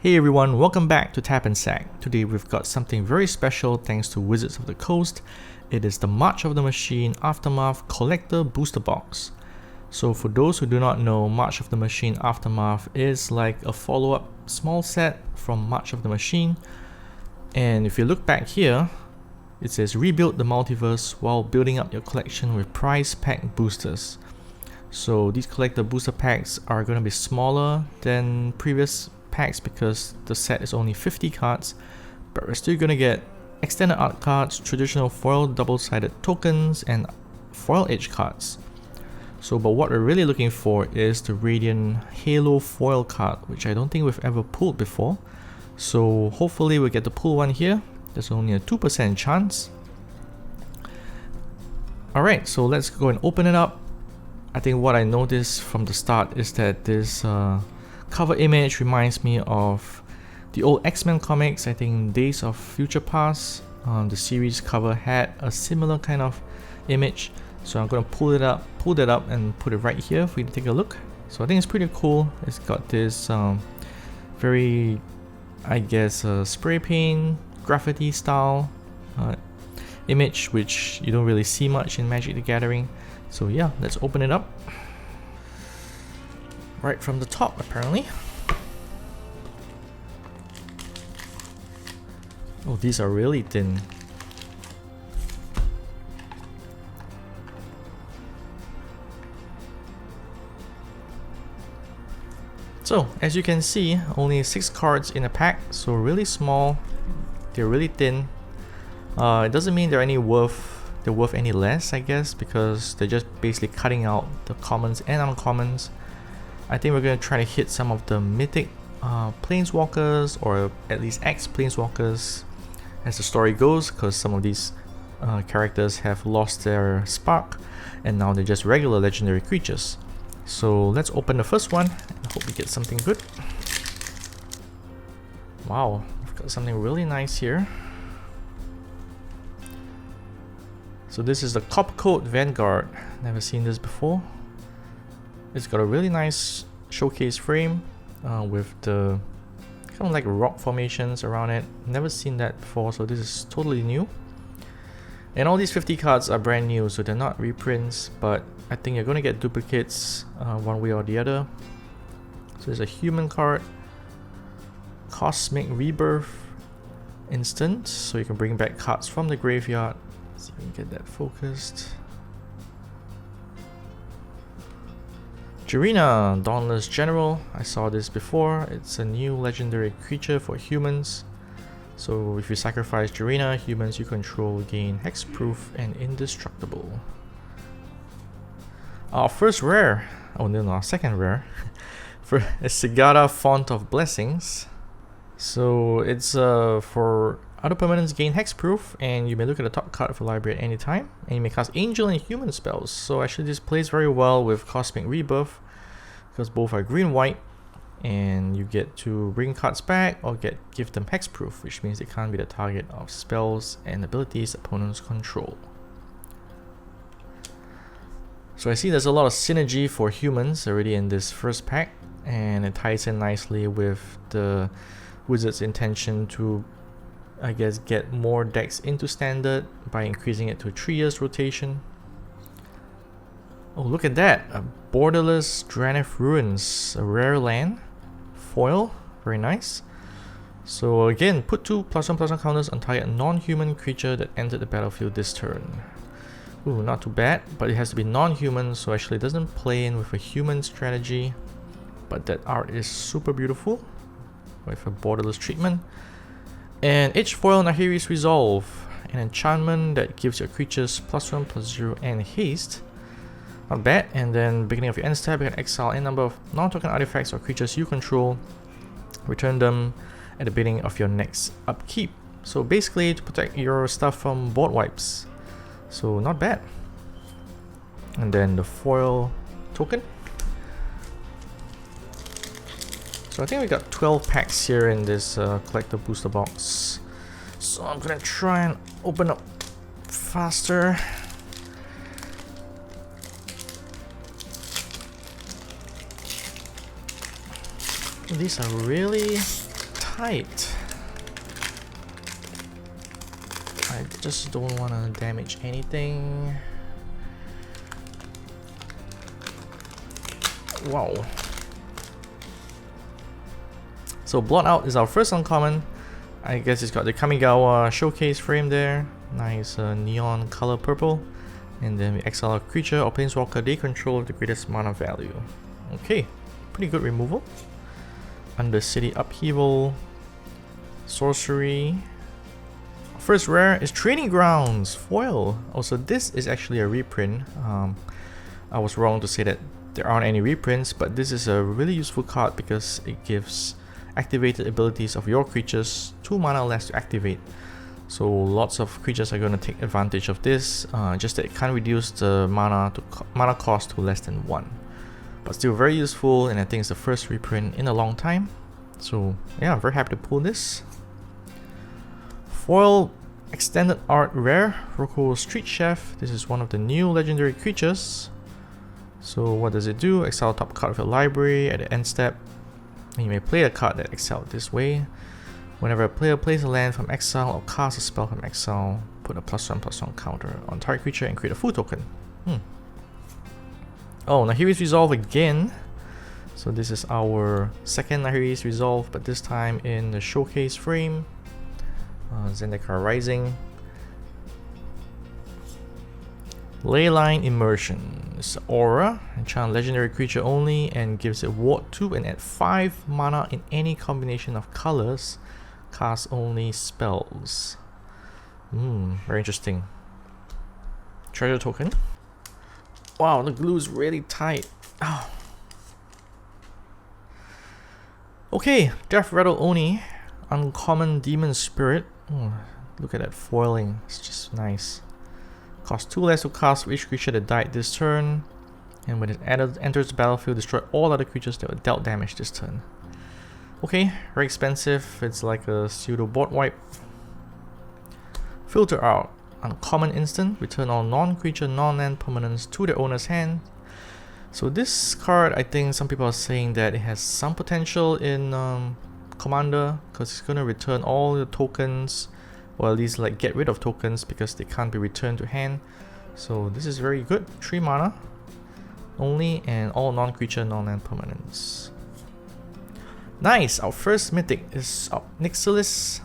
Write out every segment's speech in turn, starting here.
Hey everyone, welcome back to Tap Sac. Today we've got something very special thanks to Wizards of the Coast. It is the March of the Machine Aftermath Collector Booster Box. So for those who do not know, March of the Machine Aftermath is like a follow-up small set from March of the Machine. And if you look back here, it says rebuild the multiverse while building up your collection with prize pack boosters. So these collector booster packs are going to be smaller than previous packs because the set is only 50 cards, but we're still going to get extended art cards, traditional foil double-sided tokens, and foil edge cards. So but what we're really looking for is the Radiant Halo foil card, which I don't think we've ever pulled before. So hopefully we'll get to pull one here. There's only a 2% chance. Alright, so let's go and open it up. I think what I noticed from the start is that this cover image reminds me of the old X-Men comics. I think Days of Future Past, the series cover had a similar kind of image. So I'm going to pull that up and put it right here for you to take a look. So I think it's pretty cool. It's got this very, I guess, spray paint, graffiti style image, which you don't really see much in Magic the Gathering. So yeah, let's open it up. Right from the top, apparently. Oh, these are really thin. So, as you can see, only 6 cards in a pack, so really small. They're really thin. It doesn't mean they're worth any less, I guess, because they're just basically cutting out the commons and uncommons. I think we're going to try to hit some of the mythic planeswalkers, or at least ex-planeswalkers as the story goes, because some of these characters have lost their spark and now they're just regular legendary creatures. So let's open the first one and hope we get something good. Wow, we've got something really nice here. So this is the Coppercoat Vanguard. Never seen this before. It's got a really nice showcase frame with the kind of like rock formations around it. Never seen that before, so this is totally new. And all these 50 cards are brand new, so they're not reprints, but I think you're going to get duplicates one way or the other. So there's a human card, Cosmic Rebirth instant, so you can bring back cards from the graveyard. See if we can get that focused. Jirina, Dauntless General. I saw this before. It's a new legendary creature for humans. So if you sacrifice Jirina, humans you control gain hexproof and indestructible. Our first rare, oh no, our second rare, for a Sigara Font of Blessings. So it's for other permanents gain hexproof, and you may look at the top card of the library at any time, and you may cast angel and human spells. So actually this plays very well with Cosmic Rebirth because both are green-white, and you get to bring cards back or give them hexproof, which means they can't be the target of spells and abilities opponents control. So I see there's a lot of synergy for humans already in this first pack, and it ties in nicely with the Wizards' intention to, I guess, get more decks into standard by increasing it to 3 years rotation. Oh, look at that! A Borderless Drannith Ruins, a rare land, foil, very nice. So again, put 2 +1/+1 counters on target non-human creature that entered the battlefield this turn. Ooh, not too bad, but it has to be non-human, so actually it doesn't play in with a human strategy. But that art is super beautiful with a borderless treatment. And Edge Foil Nahiri's Resolve, an enchantment that gives your creatures +1/+0 and haste. Not bad. And then beginning of your end step, you can exile any number of non-token artifacts or creatures you control. Return them at the beginning of your next upkeep. So basically to protect your stuff from board wipes. So not bad. And then the foil token. So I think we got 12 packs here in this collector booster box. So I'm gonna try and open up faster. These are really tight. I just don't want to damage anything. Wow. So Blot Out is our first uncommon. I guess it's got the Kamigawa showcase frame there. Nice neon color purple. And then we exile a creature or planeswalker they control with the greatest mana value. Okay, pretty good removal. Undercity Upheaval. Sorcery. First rare is Training Grounds Foil. Also, this is actually a reprint. I was wrong to say that there aren't any reprints, but this is a really useful card because it gives activated abilities of your creatures 2 mana less to activate. So lots of creatures are going to take advantage of this, just that it can't reduce the mana cost to less than 1. But still very useful, and I think it's the first reprint in a long time. So yeah, I'm very happy to pull this. Foil Extended Art Rare, Roko Street Chef. This is one of the new legendary creatures. So what does it do? Exile top card of your library at the end step. And you may play a card that exiled this way. Whenever a player plays a land from exile or casts a spell from exile, put a +1/+1 counter on target creature and create a full token. Oh, Nahiri's Resolve again. So this is our second Nahiri's Resolve, but this time in the showcase frame. Zendikar Rising. Leyline Immersion. It's aura, enchant legendary creature only, and gives it Ward 2 and add 5 mana in any combination of colors. Cast only spells. Very interesting. Treasure token. Wow, the glue is really tight. Oh. Okay, Death Rattle Oni. Uncommon Demon Spirit. Look at that foiling, it's just nice. Cost 2 less to cast for each creature that died this turn. And when it enters the battlefield, destroy all other creatures that were dealt damage this turn. Okay, very expensive. It's like a pseudo board wipe. Filter Out. Uncommon instant. Return all non-creature, non-land permanents to their owner's hand. So this card, I think some people are saying that it has some potential in Commander, because it's going to return all the tokens, or at least like get rid of tokens because they can't be returned to hand. So this is very good. 3 mana only, and all non-creature, non-land permanents. Nice! Our first mythic is Nixilis.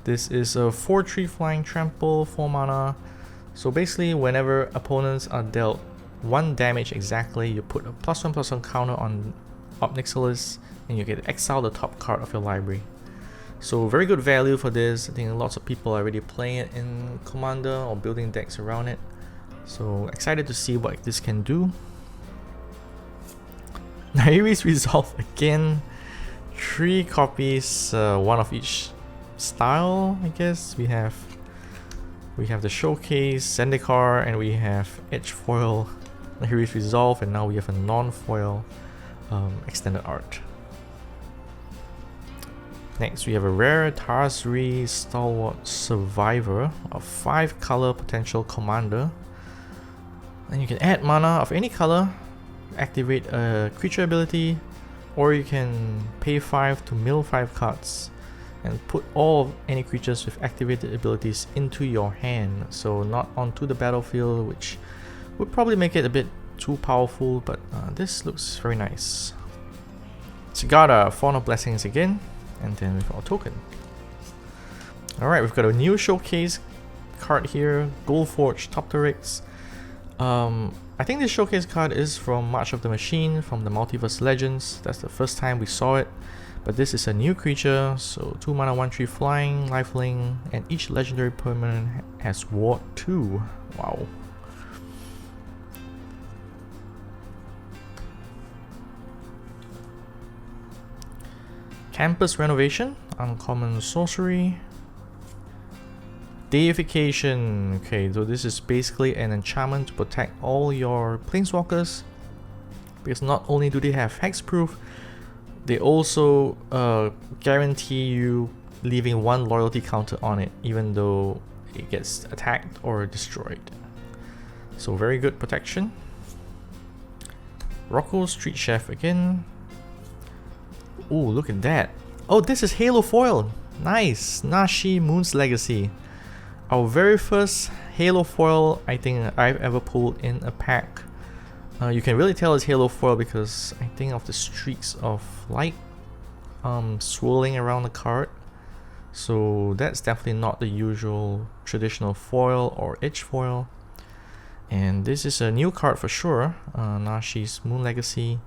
This is a 4/3 flying trample, 4 mana. So basically, whenever opponents are dealt 1 damage exactly, you put a +1/+1 counter on Nixilis, and you get to exile the top card of your library. So very good value for this. I think lots of people are already playing it in Commander or building decks around it. So excited to see what this can do. Nahiri's Resolve again. 3 copies, 1 of each style, I guess. We have the Showcase, Zendikar, and we have Edge Foil, Nahiri's Resolve, and now we have a non-foil extended art. Next, we have a rare Tarsri Stalwart Survivor, a 5 color potential commander. And you can add mana of any color, activate a creature ability, or you can pay 5 to mill 5 cards and put all of any creatures with activated abilities into your hand. So not onto the battlefield, which would probably make it a bit too powerful, but this looks very nice. Sigada, Fawn of Blessings again, and then with our token. Alright, we've got a new showcase card here, Goldforge Topterix. I think this showcase card is from March of the Machine, from the Multiverse Legends. That's the first time we saw it. But this is a new creature, so 2 mana 1/3 flying, lifelink, and each legendary permanent has Ward 2. Wow. Campus Renovation, uncommon sorcery. Deification. Okay, so this is basically an enchantment to protect all your planeswalkers, because not only do they have hexproof, they also guarantee you leaving 1 loyalty counter on it, even though it gets attacked or destroyed. So very good protection. Rocco Street Chef again. Oh, look at that. Oh, this is Halo Foil. Nice. Nashi Moon's Legacy. Our very first Halo Foil I think I've ever pulled in a pack. You can really tell it's Halo Foil because I think of the streaks of light swirling around the card. So that's definitely not the usual traditional foil or edge foil. And this is a new card for sure. Nashi's Moon Legacy.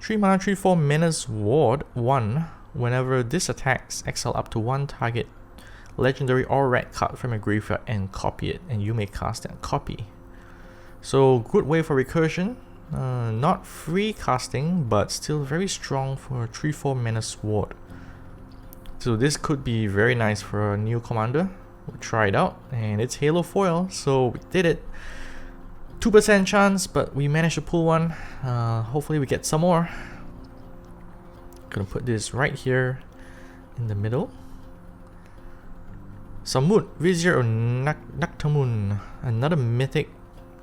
3 mana 3/4 Menace Ward 1. Whenever this attacks, exile up to 1 target legendary or red card from your graveyard and copy it, and you may cast that copy. So good way for recursion. Not free casting, but still very strong for a 3/4 Menace Ward. So this could be very nice for a new commander. We'll try it out, and it's Halo Foil, so we did it. 2% chance, but we managed to pull one. Hopefully we get some more. Gonna put this right here in the middle. Samut, Vizier or Noctamoon, another mythic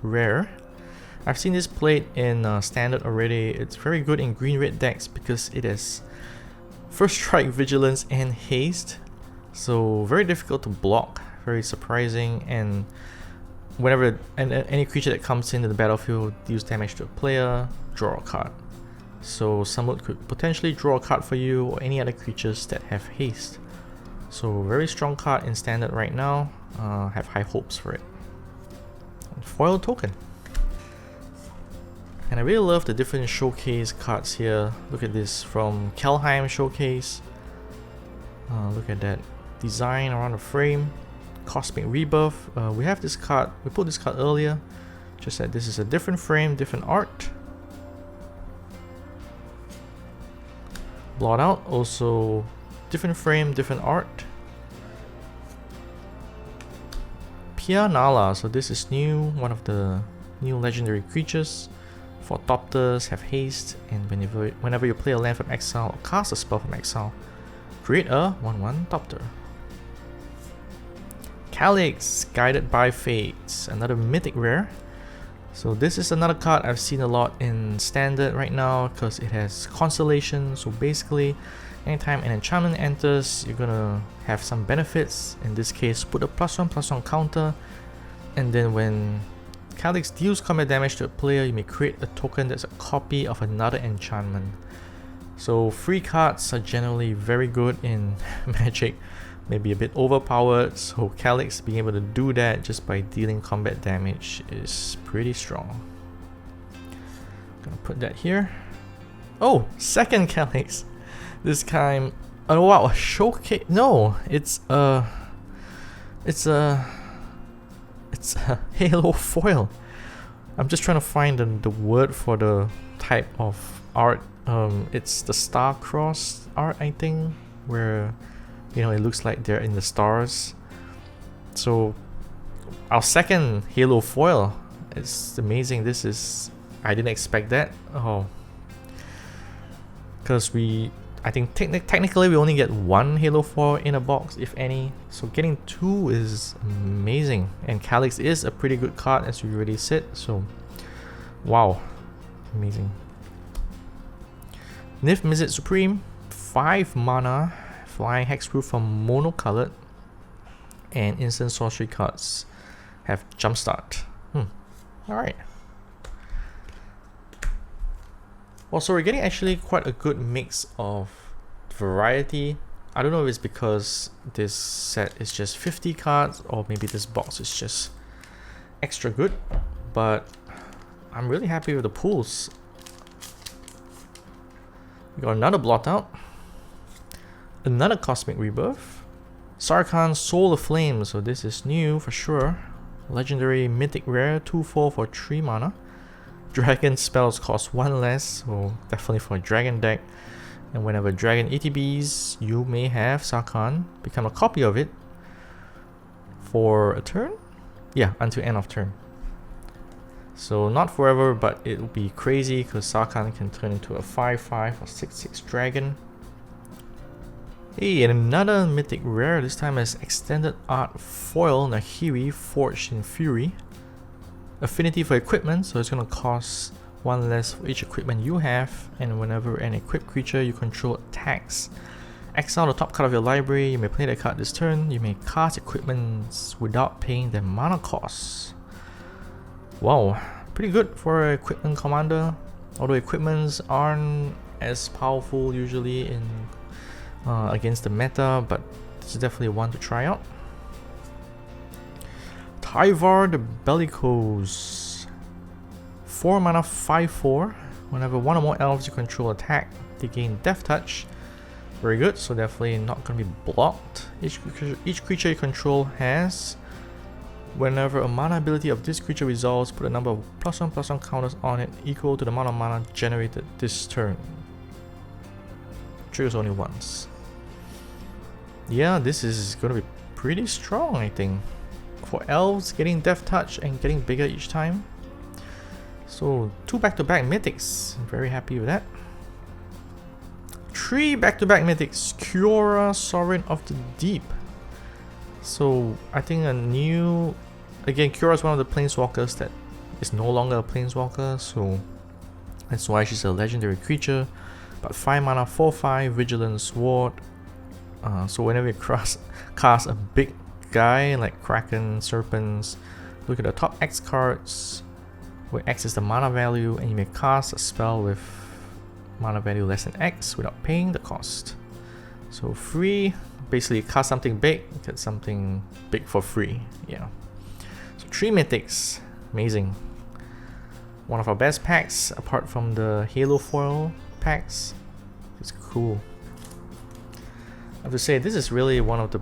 rare. I've seen this played in standard already. It's very good in green-red decks because it has first strike, vigilance, and haste. So very difficult to block, very surprising, and whenever any creature that comes into the battlefield deals damage to a player, draw a card. So Samut could potentially draw a card for you or any other creatures that have haste. So very strong card in standard right now. Have high hopes for it. And foil token. And I really love the different showcase cards here. Look at this from Kelheim Showcase. Look at that design around the frame. Cosmic Rebirth. We have this card. We pulled this card earlier. Just that this is a different frame, different art. Blot Out, also different frame, different art. Pia Nala, so this is new, one of the new legendary creatures. 4 Thopters, have haste, and whenever you play a land from exile or cast a spell from exile, create a 1/1 Thopter. Calyx, Guided by Fates, another mythic rare. So this is another card I've seen a lot in standard right now because it has constellation. So basically, anytime an enchantment enters, you're gonna have some benefits. In this case, put a +1/+1 counter, and then when Calyx deals combat damage to a player, you may create a token that's a copy of another enchantment. So free cards are generally very good in Magic, maybe a bit overpowered, so Calyx being able to do that just by dealing combat damage is pretty strong. Gonna put that here. Oh, second Calyx! This time, oh wow, a showcase, no, it's a Halo Foil. I'm just trying to find the word for the type of art. It's the star-crossed art, I think, where you know it looks like they're in the stars. So our second Halo Foil, it's amazing. This is, I didn't expect that. Oh, because I think technically we only get 1 Halo Foil in a box, if any. So getting 2 is amazing. And Calyx is a pretty good card, as we already said. So, wow, amazing. Nif Mizzet Supreme, 5 mana, flying hexproof from monocolored, and instant sorcery cards have jumpstart. Alright. Also, we're getting actually quite a good mix of variety. I don't know if it's because this set is just 50 cards or maybe this box is just extra good, but I'm really happy with the pulls. We got another Blot Out, another Cosmic Rebirth, Sarkhan Soul of Flame, so this is new for sure. Legendary Mythic Rare, 2/4 for 3 mana. Dragon spells cost 1 less, so definitely for a dragon deck. And whenever dragon ETBs, you may have Sarkhan become a copy of it for a turn? Yeah, until end of turn. So not forever, but it will be crazy because Sarkhan can turn into a 5/5 or 6/6 dragon. Hey, and another mythic rare, this time as extended art foil Nahiri Forged in Fury. Affinity for equipment, so it's going to cost 1 less for each equipment you have, and whenever an equipped creature you control attacks, exile the top card of your library. You may play that card this turn. You may cast equipments without paying the mana cost. Wow, pretty good for an equipment commander. Although equipments aren't as powerful usually in against the meta, but this is definitely one to try out. Tyvar the Bellicose. 4 mana 5/4. Whenever one or more elves you control attack, they gain Death Touch. Very good, so definitely not going to be blocked. Each creature you control has, whenever a mana ability of this creature resolves, put a number of +1/+1 counters on it equal to the amount of mana generated this turn. Triggers only once. Yeah, this is going to be pretty strong, I think. For elves, getting Death Touch and getting bigger each time. So 2 back-to-back mythics. I'm very happy with that. 3 back-to-back mythics. Kiora, Sovereign of the Deep. So I think a new... Again, Kiora is one of the planeswalkers that is no longer a planeswalker, so that's why she's a legendary creature. But 5 mana, 4/5, Vigilance, Sword. So whenever you cast a big guy like Kraken, Serpents, look at the top X cards, where X is the mana value, and you may cast a spell with mana value less than X without paying the cost. So free, basically cast something big, get something big for free. Yeah. So 3 mythics, amazing. One of our best packs apart from the Halo foil packs. It's cool. I have to say, this is really one of the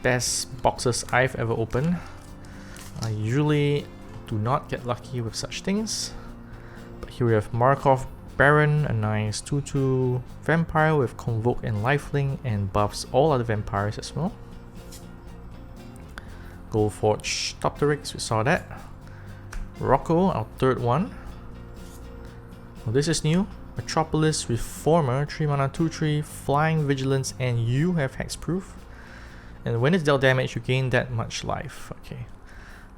best boxes I've ever opened. I usually do not get lucky with such things, but here we have Markov Baron, a nice 2/2 vampire with Convoke and Lifelink, and buffs all other vampires as well. Goldforge Topterix, we saw that. Rocco, our third one. Well, this is new. Metropolis Reformer, 3 mana 2/3, Flying Vigilance, and you have Hexproof. And when it's dealt damage, you gain that much life. Okay.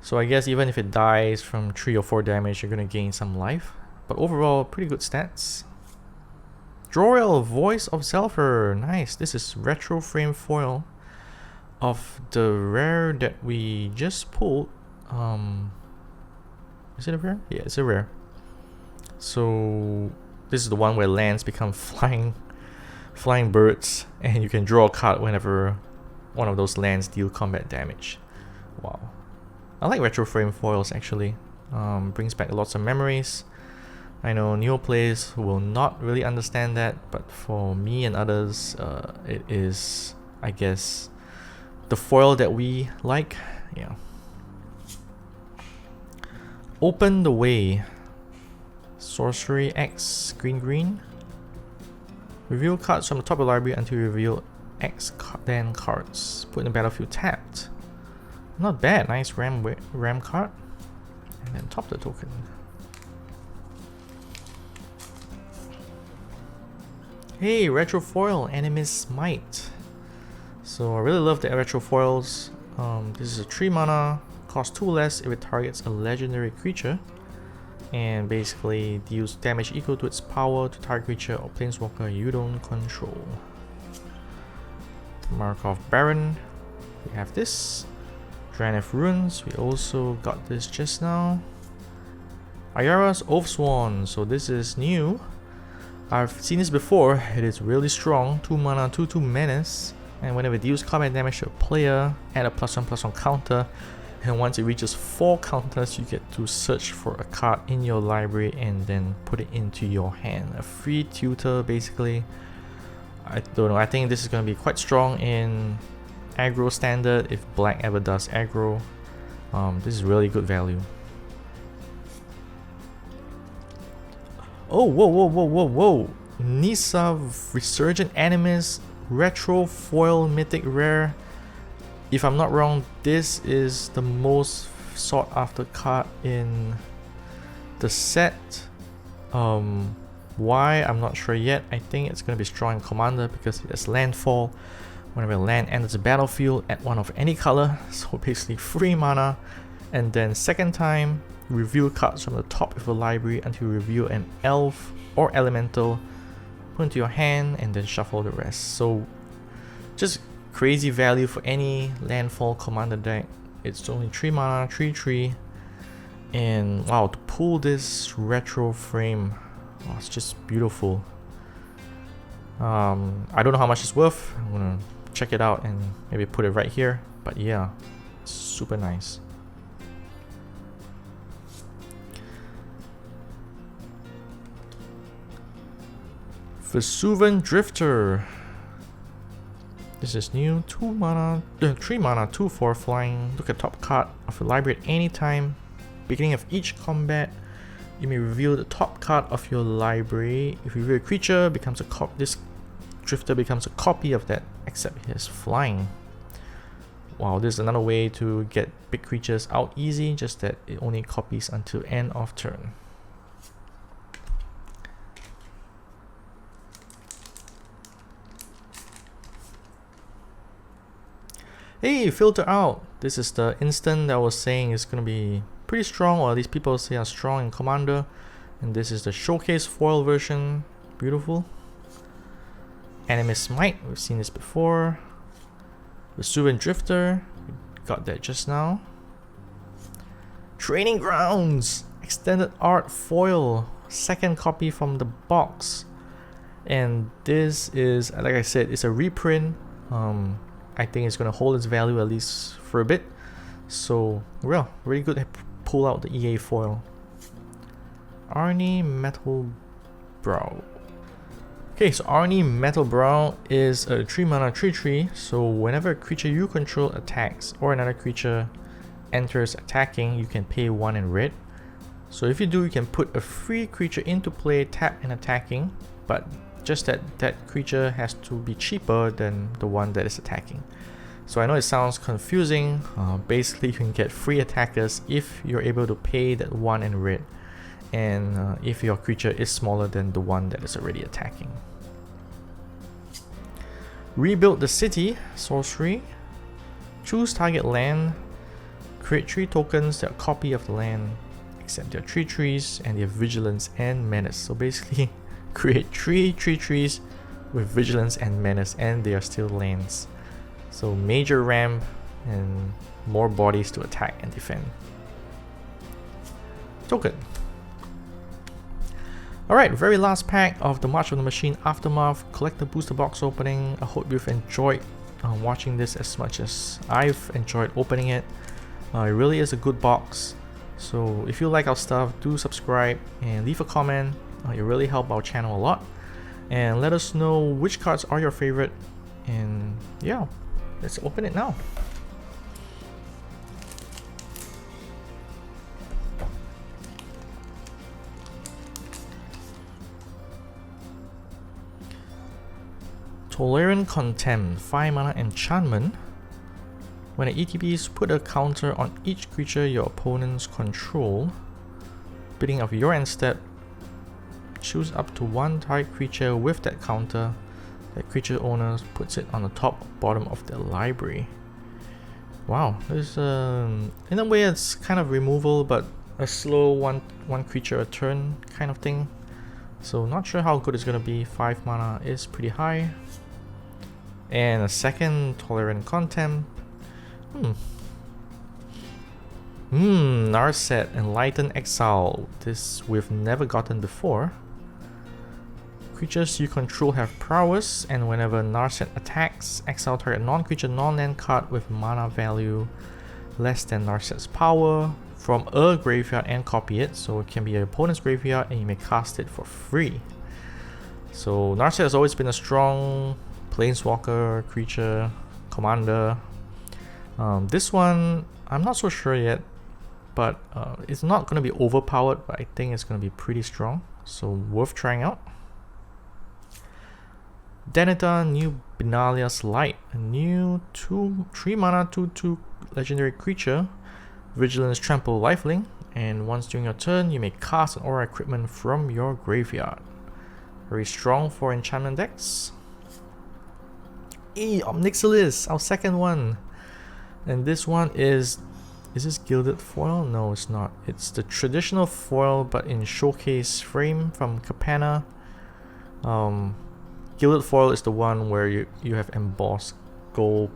So I guess even if it dies from 3 or 4 damage, you're going to gain some life. But overall, pretty good stats. Drorel, Voice of Zephyr. Nice. This is retro frame foil of the rare that we just pulled. Is it a rare? Yeah, it's a rare. So this is the one where lands become flying birds, and you can draw a card whenever one of those lands deal combat damage. Wow. I like retro frame foils actually. Brings back lots of memories. I know newer players will not really understand that, but for me and others, it is, I guess, the foil that we like. Yeah. Open the Way. Sorcery X green. Reveal cards from the top of the library until you reveal X then cards. Put in the battlefield tapped. Not bad, nice ram card. And then top the token. Hey, retro foil, Animist Might. So I really love the retro foils. This is a 3 mana, costs 2 less if it targets a legendary creature, and basically deals damage equal to its power to target creature or planeswalker you don't control. Markov Baron, we have this. Draenei Runes, we also got this just now. Ayara's Oathsworn, so this is new. I've seen this before, it is really strong. 2 mana, 2/2 menace, and whenever it deals combat damage to a player, add a +1/+1 counter, and once it reaches 4 counters, you get to search for a card in your library and then put it into your hand. A free tutor basically. I don't know, I think this is going to be quite strong in aggro standard if black ever does aggro. This is really good value. Oh, whoa. Nissa Resurgent Animus Retro Foil Mythic Rare. If I'm not wrong, this is the most sought after card in the set. Why? I'm not sure yet. I think it's going to be strong in Commander because it has landfall. Whenever land enters the battlefield, add 1 of any color, so basically free mana. And then second time, reveal cards from the top of the library until you reveal an elf or elemental, put into your hand, and then shuffle the rest. So Just crazy value for any landfall commander deck. It's only 3 mana, 3/3. And wow, to pull this retro frame, oh, it's just beautiful. I don't know how much it's worth. I'm gonna check it out and maybe put it right here. But yeah, it's super nice. Vesuvian Drifter. This is new. 2 mana, 3 mana, 2/4 flying. Look at top card of your library at any time. Beginning of each combat, you may reveal the top card of your library. If you reveal a creature, becomes a this drifter becomes a copy of that, except he has flying. Wow, this is another way to get big creatures out easy, just that it only copies until end of turn. Hey, filter out. This is the instant that I was saying is going to be pretty strong, or at least people say are strong in Commander. And this is the showcase foil version. Beautiful. Enemy Smite, we've seen this before. Vesuvian Drifter, we got that just now. Training Grounds, extended art foil, second copy from the box. And this is, like I said, it's a reprint. I think it's going to hold its value at least for a bit. So, well, really good to pull out the EA foil. Arnie Metal Brow. Okay, so Arnie Metal Brow is a 3 mana 3/3. So whenever a creature you control attacks or another creature enters attacking, you can pay 1 in red. So if you do, you can put a free creature into play, tap and attacking, but just that creature has to be cheaper than the one that is attacking. So I know it sounds confusing. Basically, you can get free attackers if you're able to pay that 1 in red, and if your creature is smaller than the one that is already attacking. Rebuild the city, sorcery. Choose target land. Create 3 tokens that are a copy of the land, except they're 3/3s and they have vigilance and menace. So basically, create 3 3/3s with vigilance and menace, and they are still lands. So major ramp and more bodies to attack and defend. Token. Alright, very last pack of the March of the Machine Aftermath Collector Booster Box opening. I hope you've enjoyed watching this as much as I've enjoyed opening it. It really is a good box. So if you like our stuff, do subscribe and leave a comment. It really helps our channel a lot. And let us know which cards are your favorite. And yeah, let's open it now. Tolerant Contempt, 5 mana enchantment. When an ETBs, put a counter on each creature your opponents control. Beginning of your end step, choose up to 1 target creature with that counter. That creature owner puts it on the top or bottom of their library. Wow, there's in a way it's kind of removal, but a slow one creature a turn kind of thing. So not sure how good it's gonna be. 5 mana is pretty high. And a second Tolerant Contempt. Narset, Enlightened Exile. This we've never gotten before. Creatures you control have prowess, and whenever Narset attacks, exile target non-creature non-land card with mana value less than Narset's power from a graveyard and copy it. So it can be your opponent's graveyard and you may cast it for free. So Narset has always been a strong planeswalker creature commander. This one I'm not so sure yet, but it's not going to be overpowered, but I think it's going to be pretty strong, so worth trying out. Denethor, new Benalia's Light, a new 3 mana 2/2 legendary creature, Vigilance, Trample, Lifelink, and once during your turn you may cast an aura equipment from your graveyard. Very strong for enchantment decks. Omnixilis, our second one. And this one is this gilded foil? No, it's not. It's the traditional foil but in showcase frame from Capana. Gilded foil is the one where you have embossed gold,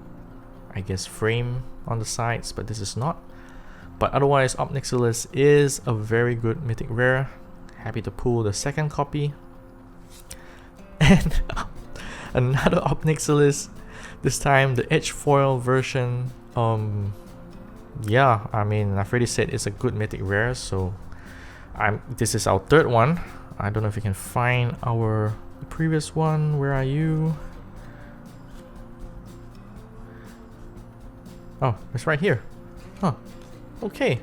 I guess, frame on the sides, but this is not. But otherwise, Obnixilis is a very good mythic rare. Happy to pull the second copy. And another Obnixilis, this time the edge foil version. Yeah, I mean, I've already said it's a good mythic rare, so this is our third one. I don't know if you can find our previous one. Where are you? Oh, it's right here. Huh. Okay.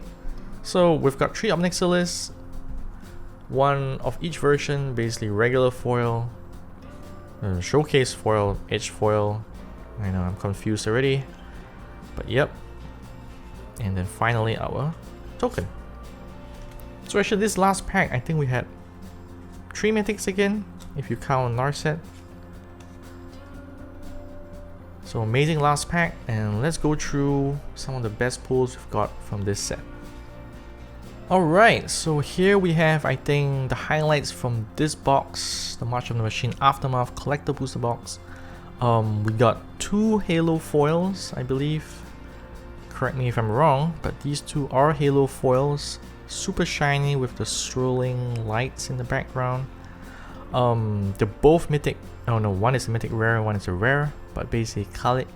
So we've got 3 Obnixilis, one of each version, basically regular foil, showcase foil, edge foil. I know I'm confused already, but yep. And then finally our token. So actually this last pack, I think we had 3 mythics again, if you count Narset. So amazing last pack, and let's go through some of the best pulls we've got from this set. Alright, so here we have, I think, the highlights from this box, the March of the Machine Aftermath Collector Booster Box. We got 2 Halo foils, I believe. Correct me if I'm wrong, but these 2 are Halo foils. Super shiny with the swirling lights in the background. They're both mythic. Oh no, one is a mythic rare, one is a rare. But basically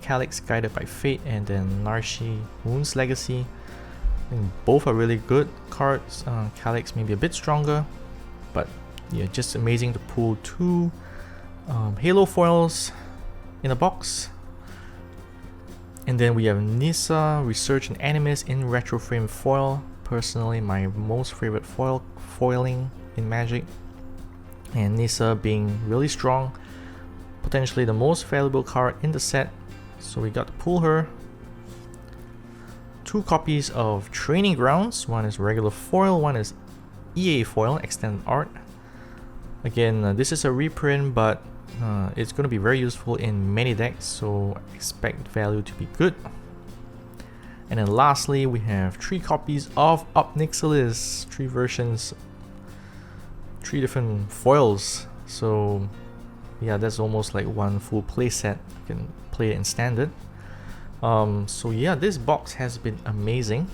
Calyx Guided by Fate and then Narshi Moon's Legacy. I think both are really good cards. Calyx may be a bit stronger, but yeah, just amazing to pull 2 Halo foils in a box. And then we have Nissa, Resurgent Animus in Retro Frame foil. Personally, my most favorite foiling in Magic. And Nissa being really strong, potentially the most valuable card in the set. So we got to pull her. 2 copies of Training Grounds. One is regular foil, one is EA foil, extended art. Again, this is a reprint, but it's going to be very useful in many decks, so expect value to be good. And then lastly, we have 3 copies of Obnixilis, 3 versions, 3 different foils. So yeah, that's almost like one full play set. You can play it in standard. So yeah, this box has been amazing.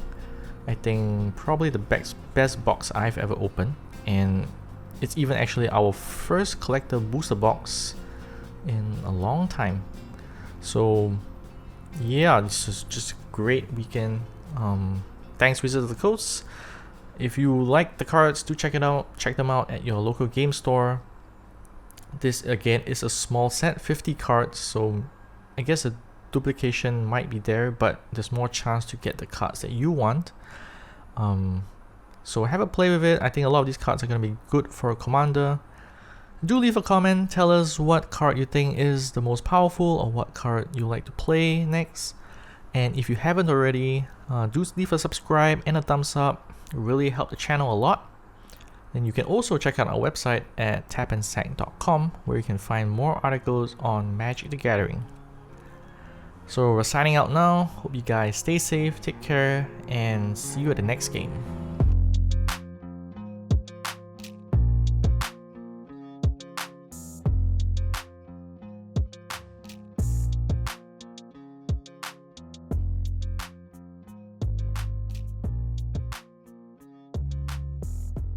I think probably the best box I've ever opened, and it's even actually our first collector booster box in a long time. So yeah, this is just a great weekend. Thanks, Wizards of the Coast. If you like the cards, do check them out at your local game store. This again is a small set, 50 cards, so I guess a duplication might be there, but there's more chance to get the cards that you want. So have a play with it. I think a lot of these cards are going to be good for a commander. Do leave a comment, tell us what card you think is the most powerful or what card you like to play next. And if you haven't already, do leave a subscribe and a thumbs up. It really help the channel a lot. And you can also check out our website at tapandsac.com, where you can find more articles on Magic the Gathering. So we're signing out now. Hope you guys stay safe, take care, and see you at the next game.